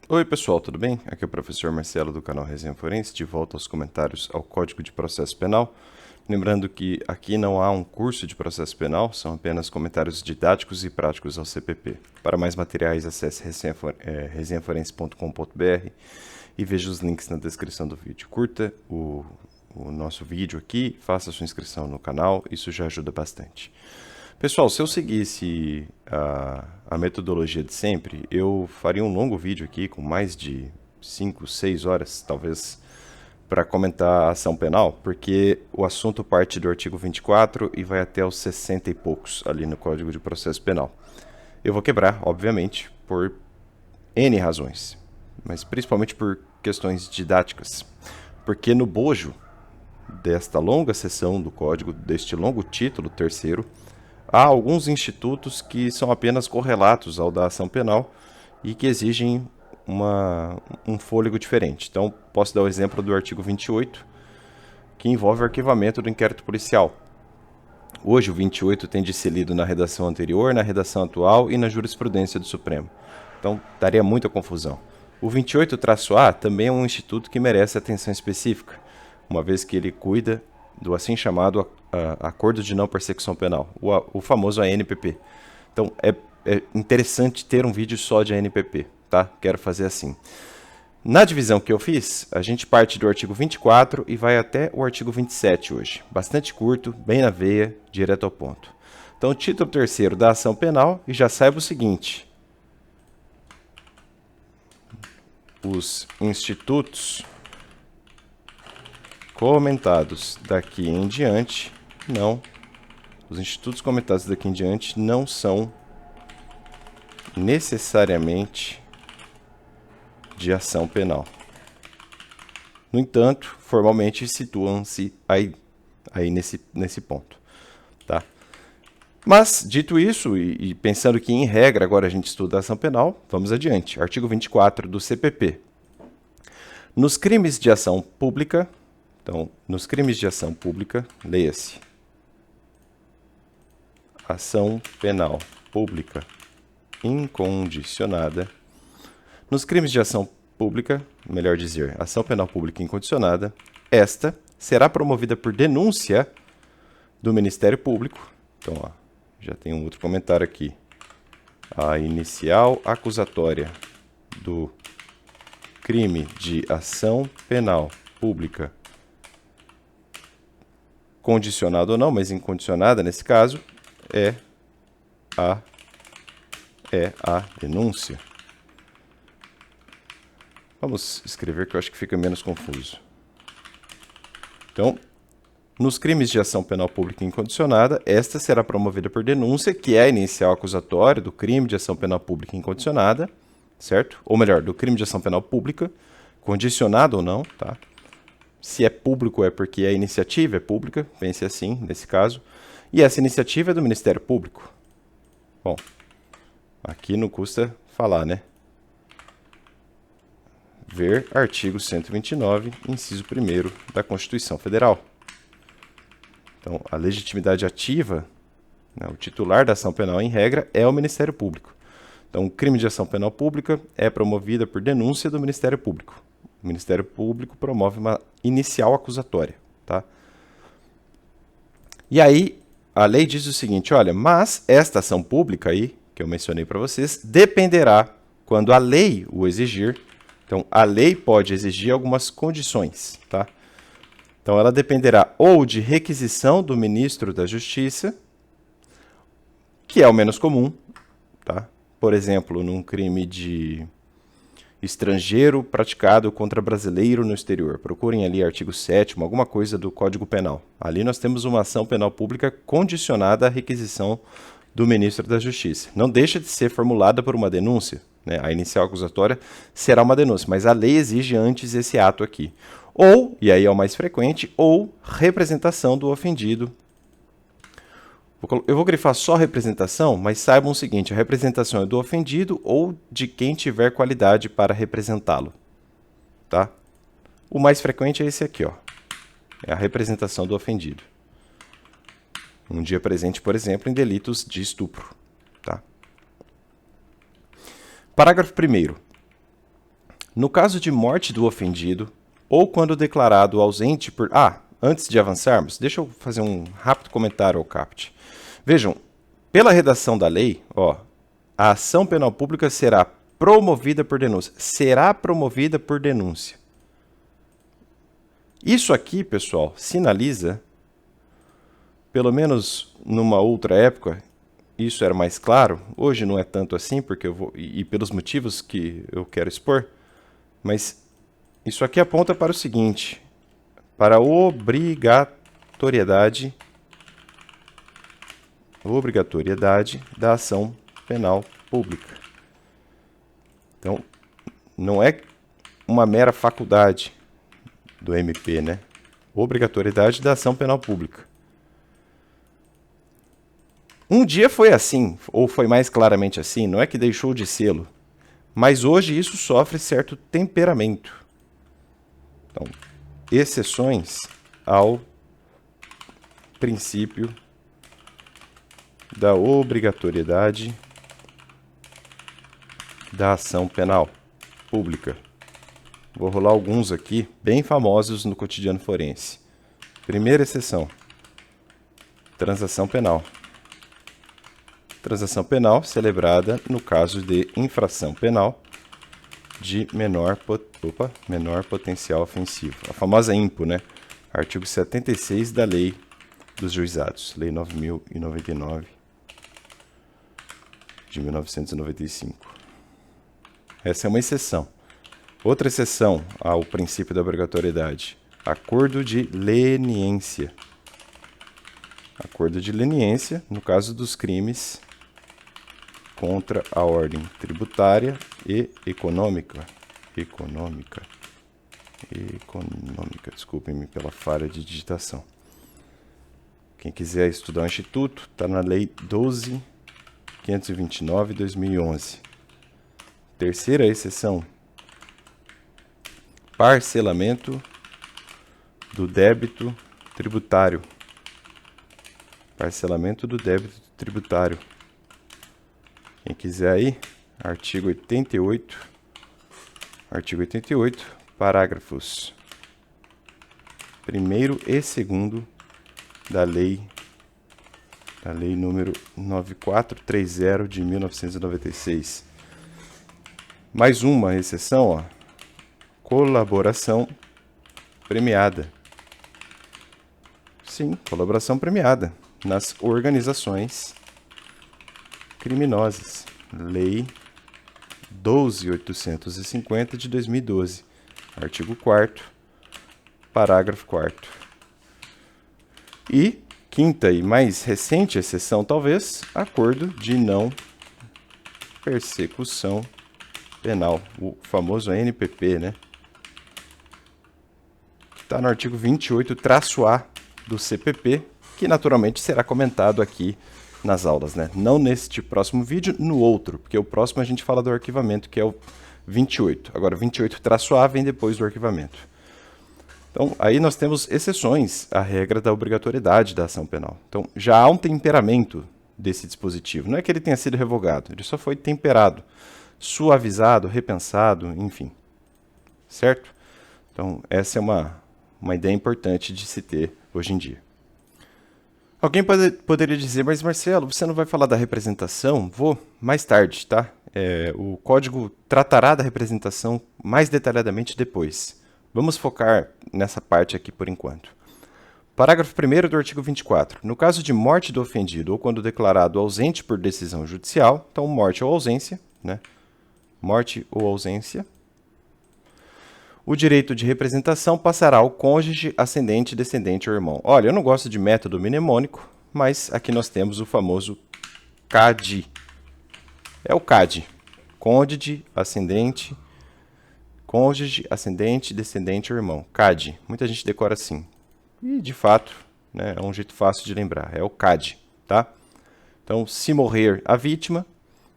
Oi pessoal, tudo bem? Aqui é o professor Marcelo do canal Resenha Forense, de volta aos comentários ao Código de Processo Penal. Lembrando que aqui não há um curso de processo penal, são apenas comentários didáticos e práticos ao CPP. Para mais materiais, acesse resenhaforense.com.br e veja os links na descrição do vídeo. Curta o nosso vídeo aqui, faça sua inscrição no canal, isso já ajuda bastante. Pessoal, se eu seguisse a metodologia de sempre, eu faria um longo vídeo aqui com mais de 5, 6 horas, talvez, para comentar a ação penal, porque o assunto parte do artigo 24 e vai até os 60 e poucos ali no Código de Processo Penal. Eu vou quebrar, obviamente, por N razões, mas principalmente por questões didáticas, porque no bojo desta longa seção do Código, deste longo título, terceiro, há alguns institutos que são apenas correlatos ao da ação penal e que exigem um fôlego diferente. Então, posso dar o exemplo do artigo 28, que envolve o arquivamento do inquérito policial. Hoje, o 28 tem de ser lido na redação anterior, na redação atual e na jurisprudência do Supremo. Então, daria muita confusão. O 28-A também é um instituto que merece atenção específica, uma vez que ele cuida do assim chamado Acordo de Não Persecução Penal, o famoso ANPP. Então, é interessante ter um vídeo só de ANPP, tá? Quero fazer assim. Na divisão que eu fiz, a gente parte do artigo 24 e vai até o artigo 27 hoje. Bastante curto, bem na veia, direto ao ponto. Então, o título terceiro da ação penal, e já saiba o seguinte: os institutos comentados daqui em diante os institutos comentados daqui em diante não são necessariamente de ação penal. No entanto, formalmente situam-se aí nesse ponto, tá? Mas, dito isso, e pensando que em regra agora a gente estuda a ação penal, vamos adiante. Artigo 24 do CPP. Nos crimes de ação pública, então, nos crimes de ação pública, leia-se: ação penal pública incondicionada. Nos crimes de ação pública, melhor dizer, ação penal pública incondicionada, esta será promovida por denúncia do Ministério Público. Então, ó, já tem um outro comentário aqui. A inicial acusatória do crime de ação penal pública condicionada ou não, mas incondicionada nesse caso, é a denúncia. Vamos escrever que eu acho que fica menos confuso. Então, nos crimes de ação penal pública incondicionada, esta será promovida por denúncia, que é a inicial acusatória do crime de ação penal pública incondicionada, certo? Ou melhor, do crime de ação penal pública, condicionado ou não, tá? Se é público é porque a iniciativa é pública, pense assim, nesse caso. E essa iniciativa é do Ministério Público. Bom, aqui não custa falar, né? Ver artigo 129, inciso 1º da Constituição Federal. Então, a legitimidade ativa, né, o titular da ação penal em regra, é o Ministério Público. Então, o crime de ação penal pública é promovida por denúncia do Ministério Público. O Ministério Público promove uma inicial acusatória, tá? E aí, a lei diz o seguinte, olha, mas esta ação pública aí, que eu mencionei para vocês, dependerá quando a lei o exigir. Então, a lei pode exigir algumas condições, tá? Então, ela dependerá ou de requisição do ministro da Justiça, que é o menos comum, tá? Por exemplo, num crime de estrangeiro praticado contra brasileiro no exterior. Procurem ali artigo 7º, alguma coisa do Código Penal. Ali nós temos uma ação penal pública condicionada à requisição do ministro da Justiça. Não deixa de ser formulada por uma denúncia, né? A inicial acusatória será uma denúncia, mas a lei exige antes esse ato aqui. Ou, e aí é o mais frequente, ou representação do ofendido. Eu vou grifar só representação, mas saibam o seguinte, a representação é do ofendido ou de quem tiver qualidade para representá-lo, tá? O mais frequente é esse aqui, ó. É a representação do ofendido. Um dia presente, por exemplo, em delitos de estupro, tá? Parágrafo 1º. No caso de morte do ofendido, ou quando declarado ausente por... antes de avançarmos, deixa eu fazer um rápido comentário ao CAPT. Vejam, pela redação da lei, a ação penal pública será promovida por denúncia. Será promovida por denúncia. Isso aqui, pessoal, sinaliza, pelo menos numa outra época, isso era mais claro. Hoje não é tanto assim, porque eu vou, e pelos motivos que eu quero expor, mas isso aqui aponta para o seguinte, para a obrigatoriedade da ação penal pública. Então, não é uma mera faculdade do MP, né? Obrigatoriedade da ação penal pública. Um dia foi assim, ou foi mais claramente assim, não é que deixou de sê-lo, mas hoje isso sofre certo temperamento. Então, exceções ao princípio da obrigatoriedade da ação penal pública. Vou rolar alguns aqui, bem famosos no cotidiano forense. Primeira exceção, transação penal. Transação penal celebrada no caso de infração penal de menor potencial ofensivo. A famosa IMPO, né? Artigo 76 da Lei dos Juizados, Lei 9.099 de 1995. Essa é uma exceção. Outra exceção ao princípio da obrigatoriedade, acordo de leniência. Acordo de leniência no caso dos crimes contra a ordem tributária e econômica. Desculpem-me pela falha de digitação. Quem quiser estudar o Instituto, está na Lei 12.529 de 2011. Terceira exceção, parcelamento do débito tributário. Parcelamento do débito tributário. Quem quiser aí, artigo 88, parágrafos 1º e 2º da lei número 9430 de 1996. Mais uma exceção, colaboração premiada. Sim, colaboração premiada nas organizações criminosas. Lei 12.850 de 2012, artigo 4º, parágrafo 4º. E quinta e mais recente exceção, talvez, acordo de não persecução penal, o famoso ANPP, né? Está no artigo 28-A do CPP, que naturalmente será comentado aqui nas aulas, né? Não neste próximo vídeo, no outro, porque o próximo a gente fala do arquivamento, que é o 28. Agora, 28-A vem depois do arquivamento. Então, aí nós temos exceções à regra da obrigatoriedade da ação penal. Então, já há um temperamento desse dispositivo. Não é que ele tenha sido revogado, ele só foi temperado, suavizado, repensado, enfim. Certo? Então, essa é uma ideia importante de se ter hoje em dia. Alguém poderia dizer, mas Marcelo, você não vai falar da representação? Vou mais tarde, tá? O código tratará da representação mais detalhadamente depois. Vamos focar nessa parte aqui por enquanto. Parágrafo 1º do artigo 24. No caso de morte do ofendido ou quando declarado ausente por decisão judicial, então morte ou ausência, né? Morte ou ausência. O direito de representação passará ao cônjuge, ascendente, descendente ou irmão. Olha, eu não gosto de método mnemônico, mas aqui nós temos o famoso CAD. É o CAD. Cônjuge, ascendente, descendente ou irmão. CAD. Muita gente decora assim. E, de fato, né, é um jeito fácil de lembrar. É o CAD, tá? Então, se morrer a vítima,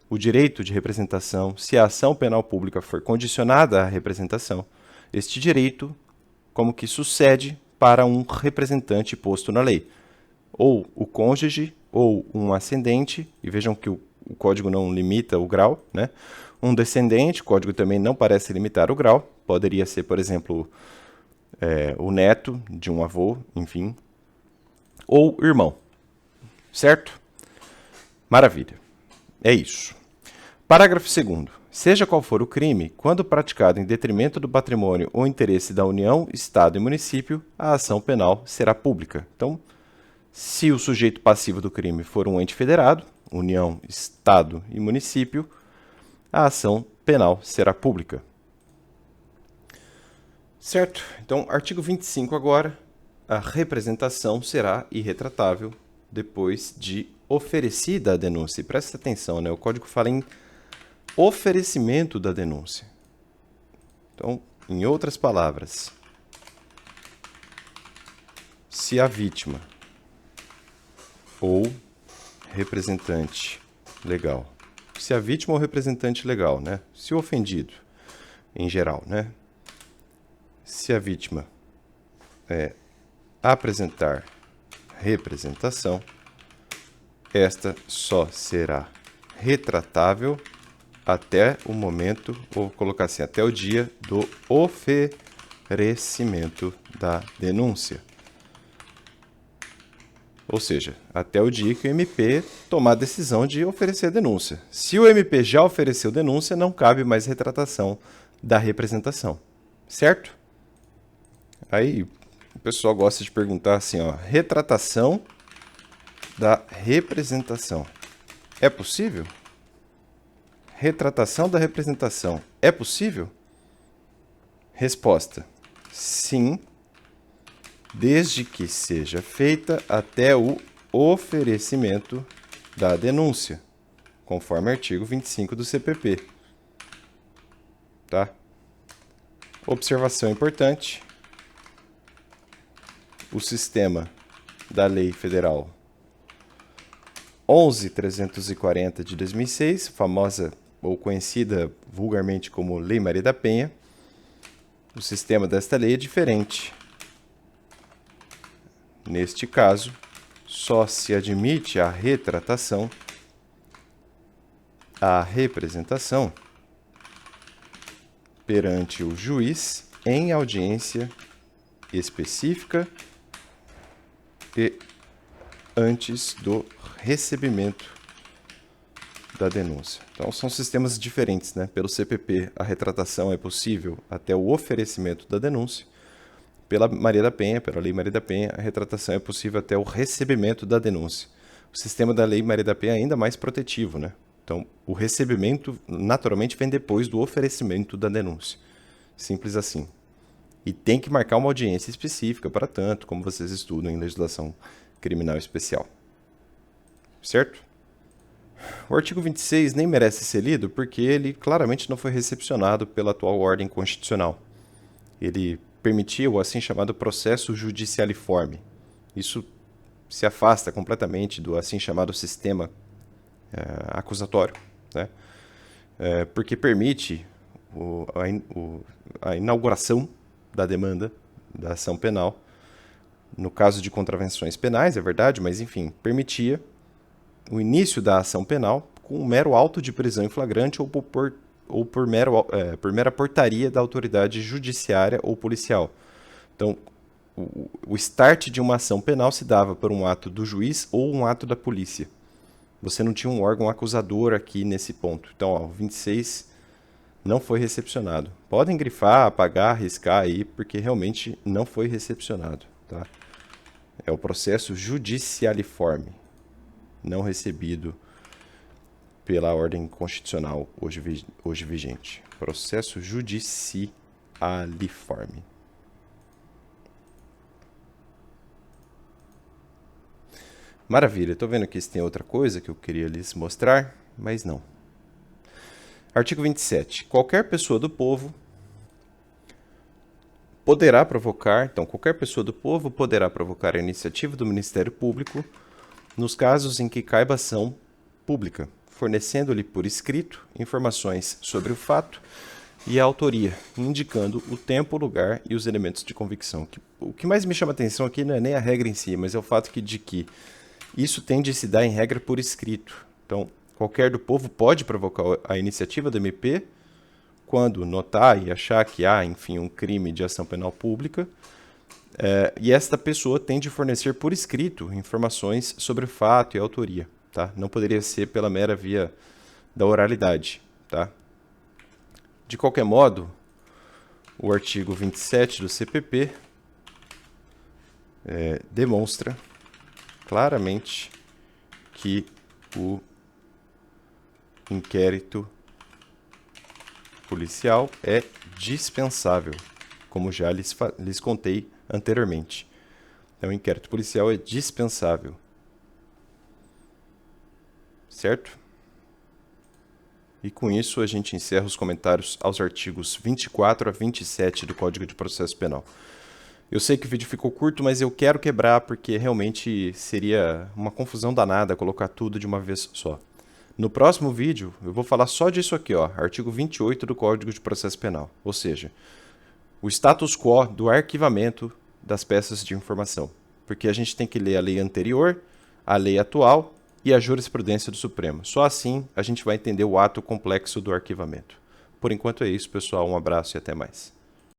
o direito de representação, se a ação penal pública for condicionada à representação, este direito como que sucede para um representante posto na lei. Ou o cônjuge, ou um ascendente, e vejam que o código não limita o grau, né? Um descendente, o código também não parece limitar o grau, poderia ser, por exemplo, o neto de um avô, enfim, ou irmão, certo? Maravilha, é isso. Parágrafo 2º. Seja qual for o crime, quando praticado em detrimento do patrimônio ou interesse da União, Estado e município, a ação penal será pública. Então, se o sujeito passivo do crime for um ente federado, União, Estado e município, a ação penal será pública. Certo? Então, artigo 25 agora, a representação será irretratável depois de oferecida a denúncia. E presta atenção, né? O código fala em oferecimento da denúncia. Então, em outras palavras, se a vítima ou representante legal, se a vítima ou representante legal, né? Se o ofendido, em geral, né? Se a vítima apresentar representação, esta só será retratável até o momento, vou colocar assim, até o dia do oferecimento da denúncia. Ou seja, até o dia que o MP tomar a decisão de oferecer a denúncia. Se o MP já ofereceu denúncia, não cabe mais retratação da representação. Certo? Aí o pessoal gosta de perguntar assim, ó, retratação da representação. É possível? Retratação da representação. É possível? Resposta: sim, desde que seja feita até o oferecimento da denúncia, conforme artigo 25 do CPP. Tá? Observação importante: o sistema da Lei Federal 11.340 de 2006, famosa ou conhecida vulgarmente como Lei Maria da Penha, o sistema desta lei é diferente. Neste caso, só se admite a retratação, a representação, perante o juiz em audiência específica e antes do recebimento da denúncia. Então, são sistemas diferentes, né? Pelo CPP, a retratação é possível até o oferecimento da denúncia. Pela Maria da Penha, pela Lei Maria da Penha, a retratação é possível até o recebimento da denúncia. O sistema da Lei Maria da Penha é ainda mais protetivo, né? Então, o recebimento, naturalmente, vem depois do oferecimento da denúncia. Simples assim. E tem que marcar uma audiência específica para tanto, como vocês estudam em legislação criminal especial. Certo? O artigo 26 nem merece ser lido porque ele claramente não foi recepcionado pela atual ordem constitucional. Ele permitia o assim chamado processo judicialiforme. Isso se afasta completamente do assim chamado sistema acusatório, né? Porque permite a inauguração da demanda da ação penal, no caso de contravenções penais, é verdade, mas enfim, permitia o início da ação penal com um mero auto de prisão em flagrante ou por mera portaria da autoridade judiciária ou policial. Então, o start de uma ação penal se dava por um ato do juiz ou um ato da polícia. Você não tinha um órgão acusador aqui nesse ponto. Então, ó, o 26 não foi recepcionado. Podem grifar, apagar, riscar aí, porque realmente não foi recepcionado. Tá? É o processo judicialiforme, não recebido pela ordem constitucional hoje vigente. Processo judicialiforme. Maravilha, estou vendo aqui se tem outra coisa que eu queria lhes mostrar, mas não. Artigo 27. Qualquer pessoa do povo poderá provocar, então qualquer pessoa do povo poderá provocar a iniciativa do Ministério Público nos casos em que caiba ação pública, fornecendo-lhe por escrito informações sobre o fato e a autoria, indicando o tempo, o lugar e os elementos de convicção. O que mais me chama a atenção aqui não é nem a regra em si, mas é o fato de que isso tem de se dar em regra por escrito. Então, qualquer do povo pode provocar a iniciativa do MP quando notar e achar que há, enfim, um crime de ação penal pública, e esta pessoa tem de fornecer por escrito informações sobre o fato e a autoria. Tá? Não poderia ser pela mera via da oralidade. Tá? De qualquer modo, o artigo 27 do CPP demonstra claramente que o inquérito policial é dispensável, como já lhes contei anteriormente. Então, o inquérito policial é dispensável. Certo? E com isso a gente encerra os comentários aos artigos 24 a 27 do Código de Processo Penal. Eu sei que o vídeo ficou curto, mas eu quero quebrar porque realmente seria uma confusão danada colocar tudo de uma vez só. No próximo vídeo, eu vou falar só disso aqui, ó, artigo 28 do Código de Processo Penal, ou seja, o status quo do arquivamento das peças de informação, porque a gente tem que ler a lei anterior, a lei atual e a jurisprudência do Supremo. Só assim a gente vai entender o ato complexo do arquivamento. Por enquanto é isso, pessoal. Um abraço e até mais.